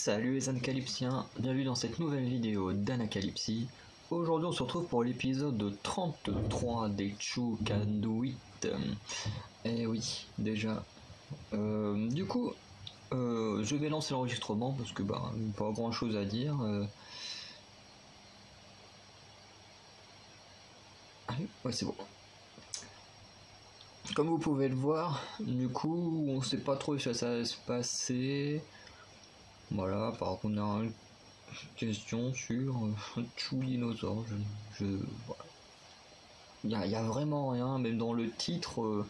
Salut les Anacalypsiens, bienvenue dans cette nouvelle vidéo d'Anacalypsie. Aujourd'hui on se retrouve pour l'épisode 33 des Choo Can Do It. Eh oui, déjà. Du coup, je vais lancer l'enregistrement parce que pas grand chose à dire. Ouais, c'est bon. Comme vous pouvez le voir, du coup, on sait pas trop si ça va se passer. Voilà, par contre, on a une question sur Choo Dinosaure. Voilà. Il y a vraiment rien, même dans le titre,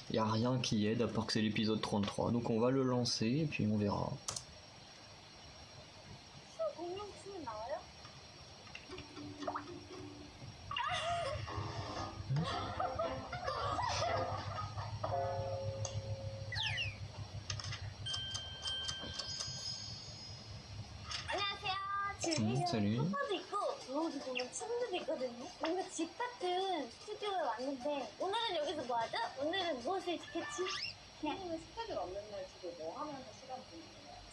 il n'y a rien qui aide à part que c'est l'épisode 33. Donc on va le lancer et puis on verra. 사실 소파도 있고 저기 보면 침대도 있거든요. 뭔가 집 같은 스튜디오에 왔는데 오늘은 여기서 뭐 하죠? 오늘은 무엇을 찍겠지? 그냥 스케줄 없는 날 주로 뭐 하면서 시간 보내요?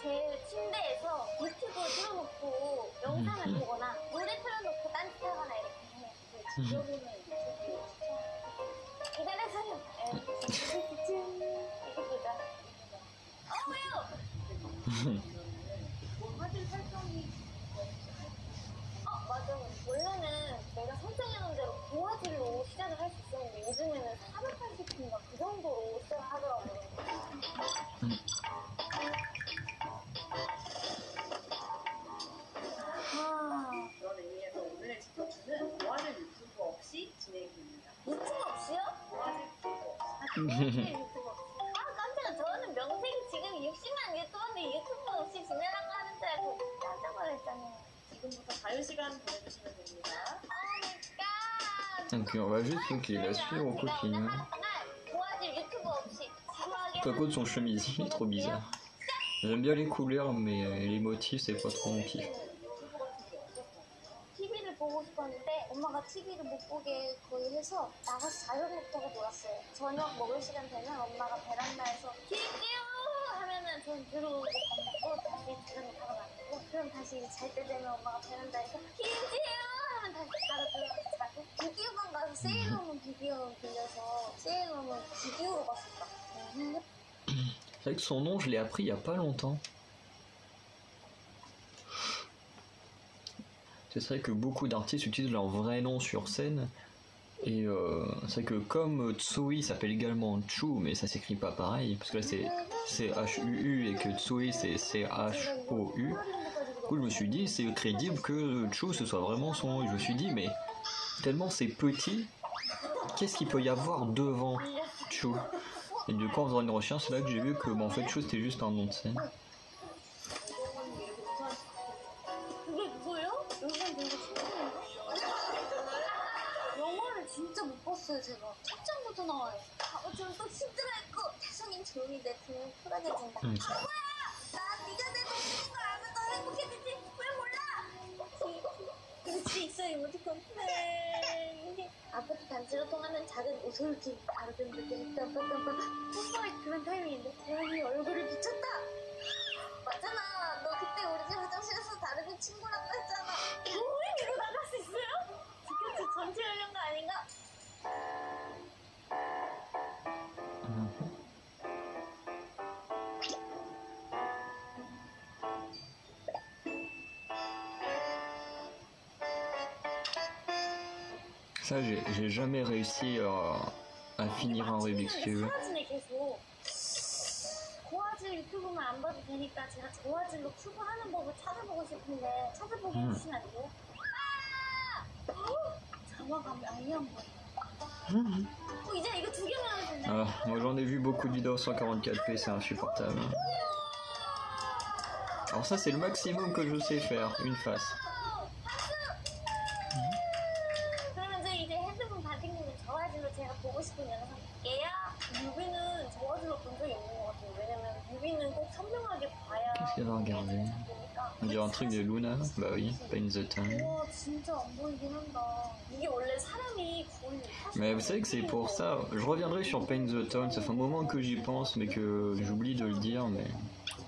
제 침대에서 유튜브 틀어놓고 영상을 보거나 노래 틀어놓고 딴짓하거나 이렇게 해요. 지겨우면 유튜브 기다려서요. 이거 보자. 왜요? 화질 설정이 맞아. 원래는 내가 설정해놓은 대로 고화질로 시작을 할 수 있었는데 요즘에는 480p인가 그 정도로 시작을 하더라고요. 그런 의미에서 오늘의 직업주는 고화질 유튜브 없이 진행됩니다. 유튜브 없이요? 고화질 유튜브 없이. 유튜브 없이. 깜짝이야. 저는 명색이 지금 60만 유튜버인데 유튜브 없이 진행하고 하는 줄 알고 깜짝 놀랐잖아요. 지금부터 자유시간 보내주시면 됩니다. Donc on va juste la suivre au continu. À cause de son chemisier, il est trop bizarre. J'aime bien les couleurs, mais les motifs c'est pas trop mon kiff. TV를 보고 싶었는데 엄마가 TV를 못 보게 거의 해서 나가서 자전거 타고 놀았어요. 저녁 먹을 시간 되면 엄마가 베란다에서 TV요 하면은 전 들어오고 밥 먹고 다시 자전거 타러 가고 그럼 다시 잘 때 되면 엄마가 베란다에서 TV요 하면 다시 바로 들어가서 자고 비디오방 가서 세일러문 비디오 빌려서 세일러문 비디오로 봤었다. C'est vrai que son nom je l'ai appris il y a pas longtemps. C'est vrai que beaucoup d'artistes utilisent leur vrai nom sur scène. Et c'est vrai que comme Tsui s'appelle également Choo, mais ça s'écrit pas pareil, parce que là c'est C-H-U-U et que Tsui c'est C-H-O-U. Du coup je me suis dit c'est crédible que Choo ce soit vraiment son nom. Et je me suis dit mais tellement c'est petit, qu'est-ce qu'il peut y avoir devant Choo? Et du coup en faisant une recherche c'est là que j'ai vu que en fait Choo c'était juste un nom de scène. 진짜 못 봤어요. 제가 첫 장부터 나와요. 아버지는 또 힘들어했고 태성인 조용히 내 등을 풀어내준다. 뭐야? 나 네가 내 동생인 걸 알면 더 행복해지지. 왜 몰라? 그렇지 있어 이모티콘. 네. 아파트 단지로 통하는 작은 오솔길 아르덴들 땀땀땀땀 뽀뽀할 그런 타이밍인데 태양이 얼굴을 비쳤다. 맞잖아. 너 그때 우리 집 화장실에서 다른 친구랑 했잖아. 이거 나갈 수 있어요? 지켰지 전체 연령가 아닌가? Ça j'ai jamais réussi à finir un Rubik's Cube. 사라지네 계속. 고화질 유튜브만 안 봐도 되니까 제가 고화질로 큐브 하는 법을 찾아보고 싶은데 찾아보게 해주시면 안 돼요? 자막감이 아예 안 보여. 이제 이거 2개만 하면 된다. Moi j'en ai vu beaucoup de vidéos 144p, c'est insupportable. Alors ça c'est le maximum que je sais faire, une face. 그러면 이제 핸드폰 받은 저화질로 제가 보고 싶은 영상 볼게요. 뮤비는 저화질로 본 적이 없는 것 같아요. 왜냐면 뮤비는 꼭 선명하게 봐야 Qu'est-ce qu'elle va regarder? 보니까 On dirait un truc de Luna. Bah oui, Paint the Town. 와 진짜 안 보이긴 한다. 이게 원래 사람이 거의 Mais vous savez que c'est pour ça. Je reviendrai sur Paint the Town. Ça fait un moment que j'y pense, mais que j'oublie de le dire. Mais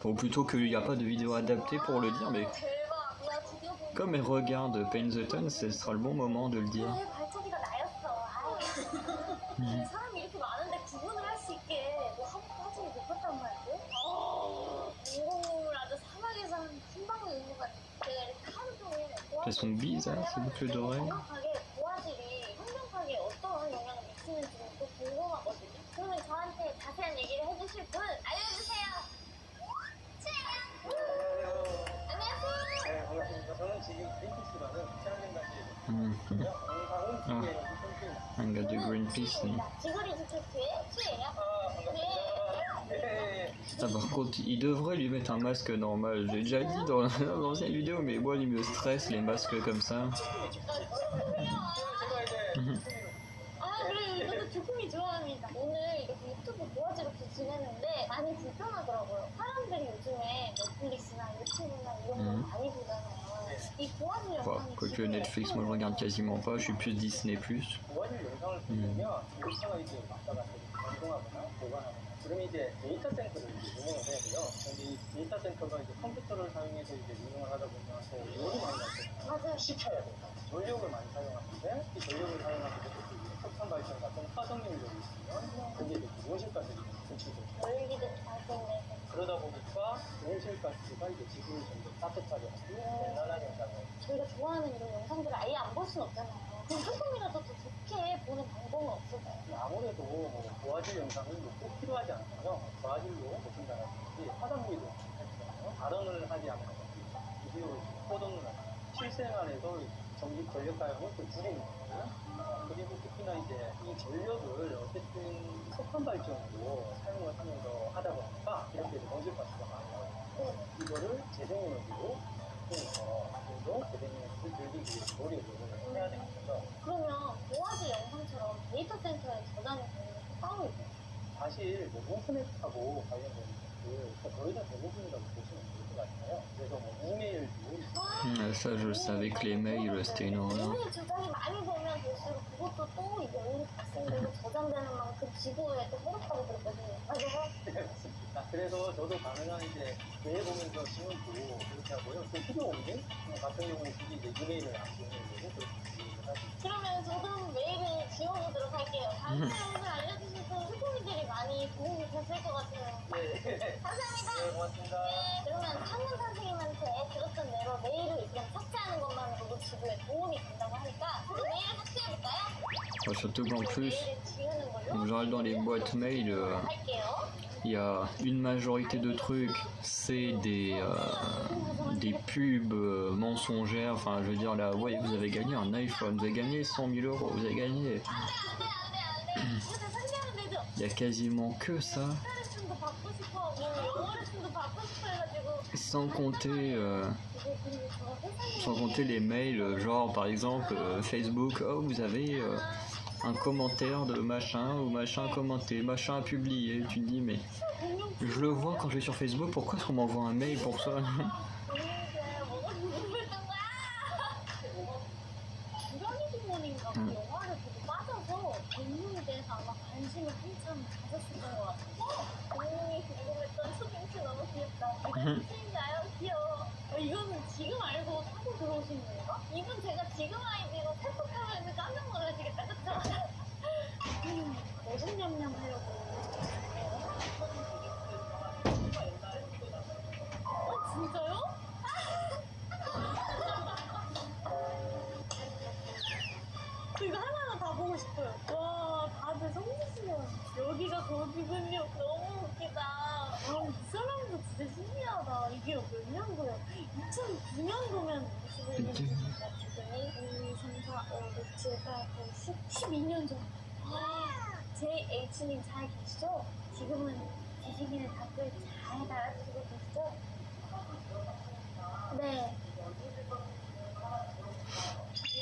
ou plutôt qu'il n'y a pas de vidéo adaptée pour le dire. Mais 대박. 나 드디어 본 comme elle regarde Paint the Town, ce sera le bon moment de le dire. 왜 발차기가 나였어. 아이. 사람이 이렇게 많은데 구분을 할 수 있게 뭐 사진이 높았단 말이고. 인공눈물 아주 사막에서 한 방울 있는 것 같아. 내가 이렇게 하루 종일 Elles sont bizarres ces boucles d'oreilles. 정확하게 고화질이 환경파에 어떤 영향을 미치는지는 또 궁금하거든요. 그러면 저한테 자세한 얘기를 해주실 분 알려주세요. 안녕하세요. 네, 반갑습니다. 저는 지금 그린피스라는 태양냉각지에 Mhm. 방사온 기계라는 Un gars de Greenpeace. 지구리 지켰어요? 수예요? 네. Ah, par contre, il devrait lui mettre un masque normal. J'ai déjà dit dans l'ancienne vidéo, mais moi, il me stresse les masques comme ça. 아 그래요. 저도 주꾸미 좋아합니다. 오늘 이렇게 유튜브 모아지 이렇게 지내는데 많이 불편하더라고요. 사람들이 요즘에 넷플릭스나 유튜브나 이런 거 많이 보잖아요. 이 고화질 Enfin, 영상이 quoique Netflix, moi je regarde quasiment pas, je suis plus Disney+. 고화질 영상을 보면 데이터가 이제 왔다 갔다 변동하거나 보관하거나 그러면 이제 데이터 센터를 이제 운영을 해야 돼요. 근데 이 데이터 센터가 이제 컴퓨터를 사용해서 이제 운영을 하다 보면 열이 많이 나거든요. 맞아요. 식혀야 돼요. 전력을 많이 사용하는데 이 전력을 사용하게 되면 석탄 발전 같은 화석연료가 있으면 그게 이제 온실가스가 분출돼요. 열기도 발생되고. 그러다 보니까 온실가스가 이제 지구를 점점 따뜻하게 하고 온난화 현상을 저희가 좋아하는 이런 영상들을 아예 안 볼 수는 없잖아요. 그럼 조금이라도 더 좋게 보는 방법은 없을까요? 아무래도 뭐 고화질 영상은 꼭 필요하지 않고요. 고화질로 보신다든지 화장미도 하시잖아요. 발언을 하지 않는 비디오를 포도는 실생활에서 전기 전력 사용을 좀 줄이는 거고요. 그리고 특히나 이제 이 전력을 어쨌든 석탄 발전으로 사용을 하면서 하다 보니까 이렇게 온실가스가 많이 나와요. 이거를 재생에너지로 통해서 좀더 재생에너지를 늘리기 위해서 노력을 해야 되는 거죠. 그러면 고화질 영상처럼 데이터 센터에 저장이 되는 게 따로 있나요? 사실 뭐 인터넷하고 관련된 것들 거의 다 대부분이라고 보시면 좋을 것 같아요. 그래서 뭐 이메일도 Ça, je le savais que les mails, c'était une horreur. 이메일 저장이 많이 되면 될수록 그것도 또 이제 오늘 발생되고 저장되는 만큼 지구에 또 해롭다고 들었거든요. 맞아요? 네, 맞습니다. 그래서 저도 가능한 이제 뇌 보면서 지원도 그렇게 하고요. 또 필요 없는 같은 경우는 굳이 이제 이메일을 안 보내고 그렇게 진행을 하죠. 그러면 저도 메일을 지워보도록 할게요. 다음에 오늘 알려주셔서 후보님들이 많이 도움이 됐을 것 같아요. 네. 감사합니다. 네, 고맙습니다. 네, 그러면 창문 선생님한테 들었던 대로 메일을 그냥 삭제하는 것만으로도 지구에 도움이 된다고 하니까 저도 메일을 삭제해볼까요? Enfin, surtout qu'en plus, 메일을 지우는 걸로 en général, dans les boîtes mail, 할게요. il y a une majorité de trucs, c'est des pubs mensongères. Enfin, je veux dire, là, ouais, vous avez gagné un iPhone, vous avez gagné 100 000 euros, vous avez gagné. 이거 상기하면 되죠? Il y a quasiment que ça, 스타레슨도 받고 싶어하고 영어 레슨도 받고 싶어 해가지고 sans compter, 이게 그리고 저 회사에 sans compter les mails, genre par exemple Facebook, oh, vous avez un commentaire de machin ou machin commenté, machin a publié. Tu te dis, mais je le vois quand je vais sur Facebook, pourquoi est-ce qu'on m'envoie un mail pour ça? 뭐가 궁금했던 거야? 주라기 부모님과 그 영화를 보고 빠져서 공룡에 대해서 아마 관심을 한참 가졌었던 것 같아요. 공룡이 궁금했던 초딩치 너무 귀엽다. 이거 무슨인지 알아요? 귀여워. 이거는 지금 알고 사고 들어오신 건가? 이분 제가 지금 아이디로 팩폭하면 깜짝 놀라시겠다, 그쵸? 무슨 냠냠 하려고. 진짜요? 이거 하나하나 다 보고 싶어요. 와, 다들 성지시네요. 여기가 거기군요. 너무 웃기다. 이 사람도 진짜 신기하다. 이게 몇 년도야? 2009년도면 21년도니까 지금이 1, 2, 3, 4, 5, 6, 7, 8, 9, 10, 12년 전. JH님 잘 계시죠? 지금은 지식인의 답글 잘 달아주시고 계시죠? 네.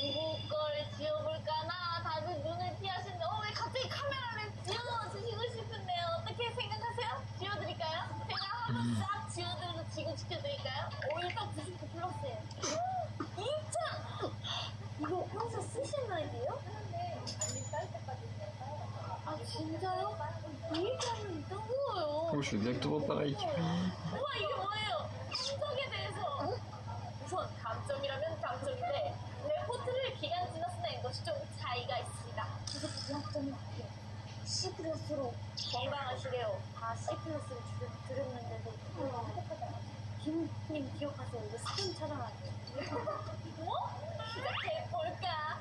누구 거를 지워볼까나? 다들 눈을 피하시는데, 왜 갑자기 카메라를 지워주시고 싶은데요? 어떻게 생각하세요? 지워드릴까요? 제가 한번 싹 지워드려서 지금 지켜드릴까요? 일단 99% je fais exactement pareil. 우와 이게 뭐예요? 신석에 대해서 우선 감점이라면 감점인데 레포트를 기간 지나서 낸 것이 좀 차이가 있습니다. 그것도 부합점이 어때요? C 플러스로 건강하시래요. 다 C 플러스를 들었는데도 똑같아요. 김님 기억하세요? 이거 스팸 차단하세요. 뭐? 시작해볼까?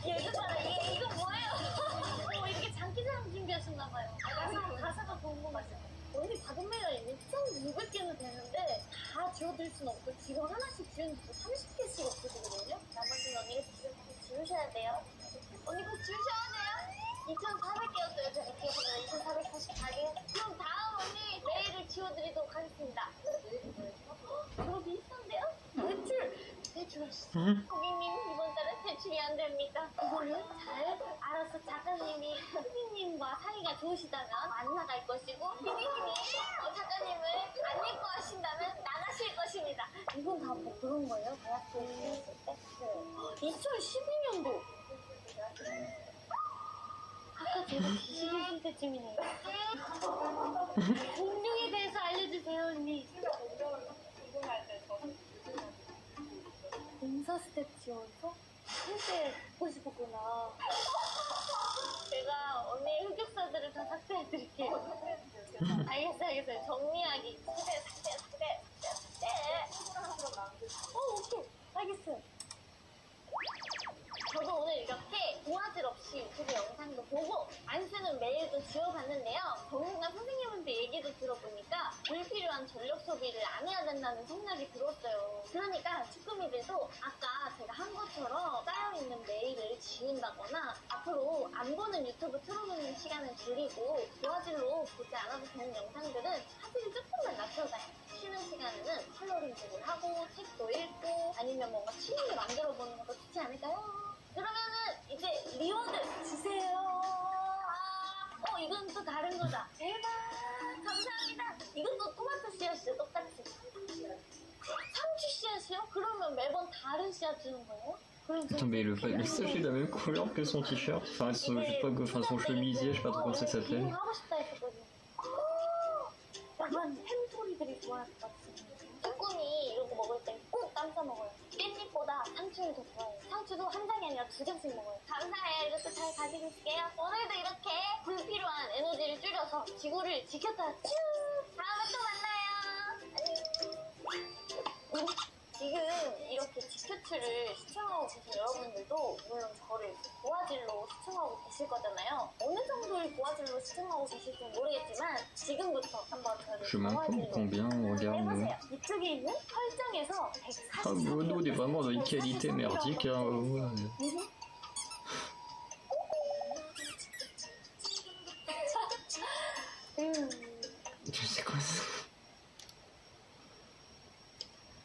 얘들아 이거 뭐예요? 이렇게 장기자랑 준비하셨나봐요. 가사가 궁금하세요. 언니 받은 메일이 1,600개는 되는데 다 지워드릴 수는 없고 지금 하나씩 지우는데 30개씩 없으시거든요? 나머지는 언니가 지우셔야 돼요. 언니 꼭 지우셔야 돼요? 2,400개였어요. 제가 기억하면 2,444개. 그럼 다음 언니 메일을 지워드리도록 하겠습니다. 그거 비슷한데요? 대출하시죠. 고객님 이번 달에 대출이 안 됩니다. 이거는 잘 알아서 작가님이 피디님과 사이가 좋으시다면 안 나갈 것이고 피디님이 작가님을 안 예뻐하신다면 나가실 것입니다. 이건 다 뭐 그런 거예요? 대학교 있을 때? 2012년도 아까 제가 지식인 때쯤이네요. 공룡에 대해서 알려주세요 언니. 인사 스텝 지원서? 실제 보고 싶었구나. 제가 언니의 흑역사들을 다 삭제해드릴게요. 알겠어요. 정리하기. 삭제. 오케이. 알겠어요. 저도 오늘 이렇게 도화질 없이 유튜브 영상도 보고 안 쓰는 메일도 지워봤는데요. 전문가 선생님한테 얘기도 들어보니까 불필요한 전력 소비를 안 해야 된다는 생각이 들었어요. 그러니까 축구미들도 아까 제가 한 것처럼 쌓여있는 메일을 지운다거나 앞으로 안 보는 유튜브 틀어놓는 시간을 줄이고 도화질로 보지 않아도 되는 영상들은 화질을 조금만 낮춰가요. 쉬는 시간에는 컬러링북을 하고 책도 읽고 아니면 뭔가 취미를 만들어보는 것도 좋지 않을까요? 그러면은 이제 리워드 주세요. 이건 또 다른 거다. 대박 감사합니다. 이것도 토마토 씨앗이죠. 똑같이. 상추 씨앗이요? 그러면 매번 다른 씨앗 주는 거예요? Attends, mais le sachet est de la même couleur que son t-shirt, enfin, je sais pas, enfin son chemisier, je sais pas trop comment ça s'appelle. 하고 싶다 했었거든요. 약간 햄토리들이 좋아할 것 같은. 쭈꾸미 이런 거 먹을 때 꼭 감싸 먹어요. 깻잎보다 상추를 더 좋아해요. 상추도 한 장이 아니라 2장씩 먹어요. 감사해요. 이것도 잘 가지고 있을게요. 오늘도 이렇게 불필요한 에너지를 줄여서 지구를 지켰다. 쭈! 다음에 또 만나요. 지금 이렇게 지켜추를 시청하고 계신 여러분들도 물론 저를 고화질로 시청하고 계실 거잖아요. 어느 정도의 고화질로 시청하고 계실지 모르겠지만 지금부터 한번 저를 Je sais même pas combien on regarde. 해보세요. 이쪽에 있는 설정에서 Ah, mais nous, on est vraiment dans une qualité merdique. Hein, ouais. C'est quoi ça?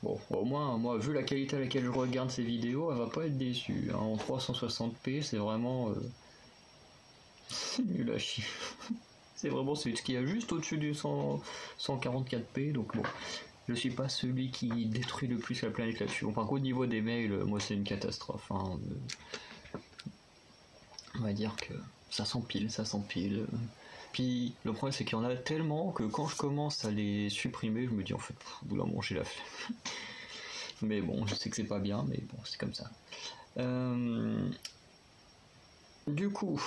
Bon, au moins, moi, vu la qualité à laquelle je regarde ces vidéos, elle va pas être déçue. Hein. En 360p, c'est vraiment... c'est nul à chier. C'est vraiment ce qu'il y a juste au-dessus du 144p, donc bon... Je suis pas celui qui détruit le plus la planète là-dessus. Enfin, qu'au niveau des mails, moi, c'est une catastrophe. Hein. On va dire que ça s'empile. Puis le problème, c'est qu'il y en a tellement que quand je commence à les supprimer, je me dis en fait, vous la mangez la flemme. Mais bon, je sais que c'est pas bien, mais bon, c'est comme ça. Du coup,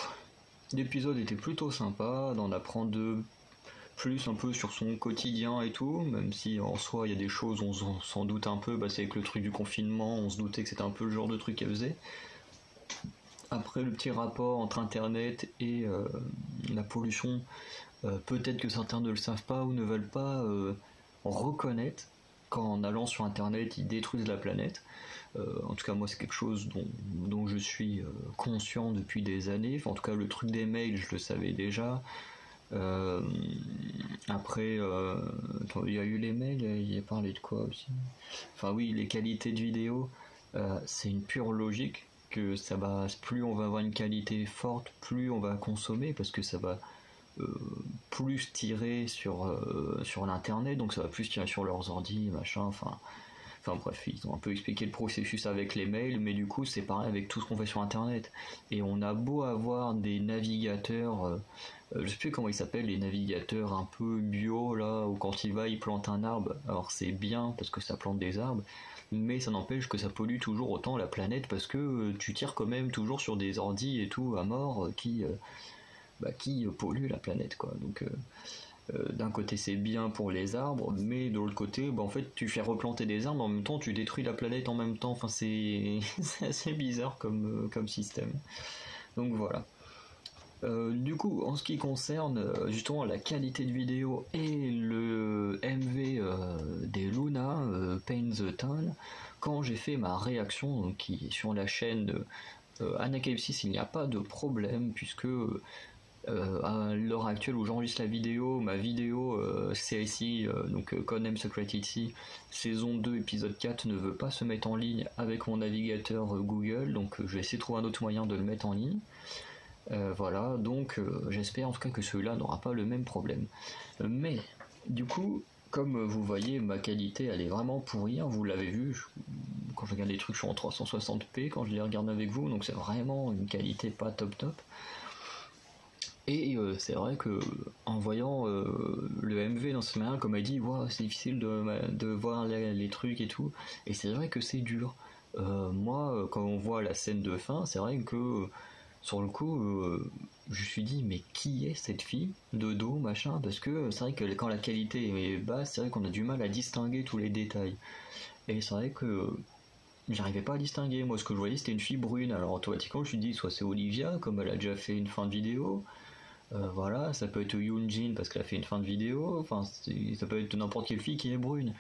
l'épisode était plutôt sympa, d'en apprendre plus un peu sur son quotidien et tout, même si en soi il y a des choses on s'en doute un peu, c'est avec le truc du confinement, on se doutait que c'était un peu le genre de truc qu'elle faisait. Après le petit rapport entre internet et la pollution, peut-être que certains ne le savent pas ou ne veulent pas reconnaître qu'en allant sur internet ils détruisent la planète. En tout cas moi c'est quelque chose dont je suis conscient depuis des années, enfin, en tout cas le truc des mails je le savais déjà. Après il y a eu les mails, il a parlé de quoi aussi, enfin oui, les qualités de vidéo, c'est une pure logique que ça va, plus on va avoir une qualité forte, plus on va consommer, parce que ça va plus tirer sur l'internet, donc ça va plus tirer sur leurs ordi, machin, enfin Enfin bref, ils ont un peu expliqué le processus avec les mails, mais du coup c'est pareil avec tout ce qu'on fait sur internet. Et on a beau avoir des navigateurs, je sais plus comment ils s'appellent, les navigateurs un peu bio là, où quand il va il plante un arbre. Alors c'est bien parce que ça plante des arbres, mais ça n'empêche que ça pollue toujours autant la planète parce que tu tires quand même toujours sur des ordis et tout à mort qui polluent la planète quoi. Donc d'un côté c'est bien pour les arbres, mais de l'autre côté, en fait tu fais replanter des arbres, en même temps tu détruis la planète en même temps, enfin c'est assez bizarre comme système. Donc voilà. Du coup, en ce qui concerne justement la qualité de vidéo et le MV des Luna, Paint the Town, quand j'ai fait ma réaction, donc, qui est sur la chaîne Anacalypsis, il n'y a pas de problème, puisque à l'heure actuelle où j'enregistre la vidéo, ma vidéo CIC, donc Codename Secret saison 2 épisode 4 ne veut pas se mettre en ligne avec mon navigateur Google, donc je vais essayer de trouver un autre moyen de le mettre en ligne. Voilà, donc j'espère en tout cas que celui-là n'aura pas le même problème. Mais du coup, comme vous voyez, ma qualité elle est vraiment pourrie, hein, vous l'avez vu, quand je regarde les trucs je suis en 360p quand je les regarde avec vous, donc c'est vraiment une qualité pas top top. Et c'est vrai que en voyant le MV dans ce manière, comme elle dit, wow, c'est difficile de voir les trucs et tout, et c'est vrai que c'est dur. Moi, quand on voit la scène de fin, c'est vrai que sur le coup, je me suis dit, mais qui est cette fille de dos, machin, parce que c'est vrai que quand la qualité est basse, c'est vrai qu'on a du mal à distinguer tous les détails. Et c'est vrai que j'arrivais pas à distinguer. Moi, ce que je voyais, c'était une fille brune. Alors automatiquement, je me suis dit, soit c'est Olivia, comme elle a déjà fait une fin de vidéo. Voilà, ça peut être Yoonjin parce qu'elle a fait une fin de vidéo, enfin ça peut être n'importe quelle fille qui est brune.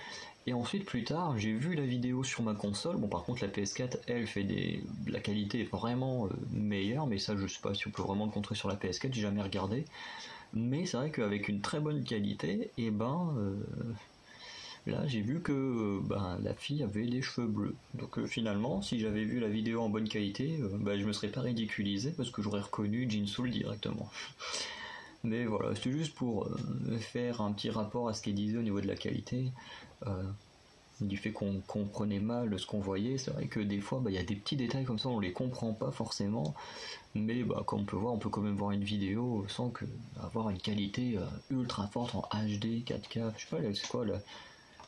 Et ensuite plus tard, j'ai vu la vidéo sur ma console, bon par contre la PS4 elle fait la qualité est vraiment meilleure, mais ça je sais pas si on peut vraiment le contrer sur la PS4, j'ai jamais regardé. Mais c'est vrai qu'avec une très bonne qualité, et là j'ai vu que la fille avait des cheveux bleus. Donc finalement, si j'avais vu la vidéo en bonne qualité, je me serais pas ridiculisé parce que j'aurais reconnu Jinsoul directement. Mais voilà, c'était juste pour faire un petit rapport à ce qu'il disait au niveau de la qualité. Du fait qu'on comprenait mal ce qu'on voyait, c'est vrai que des fois il y a des petits détails comme ça, on les comprend pas forcément, mais comme on peut voir, on peut quand même voir une vidéo sans avoir une qualité ultra forte en HD, 4K, je sais pas, c'est quoi la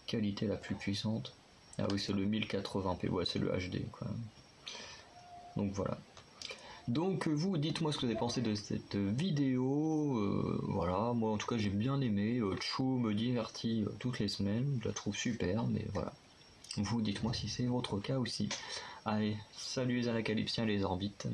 qualité la plus puissante? Ah oui, c'est le 1080p, ouais, c'est le HD quoi. Donc voilà. Donc vous, dites-moi ce que vous avez pensé de cette vidéo, voilà, moi en tout cas j'ai bien aimé, Chou me divertit toutes les semaines, je la trouve super, mais voilà. Vous, dites-moi si c'est votre cas aussi. Allez, salut les anacalypsiens, les orbites.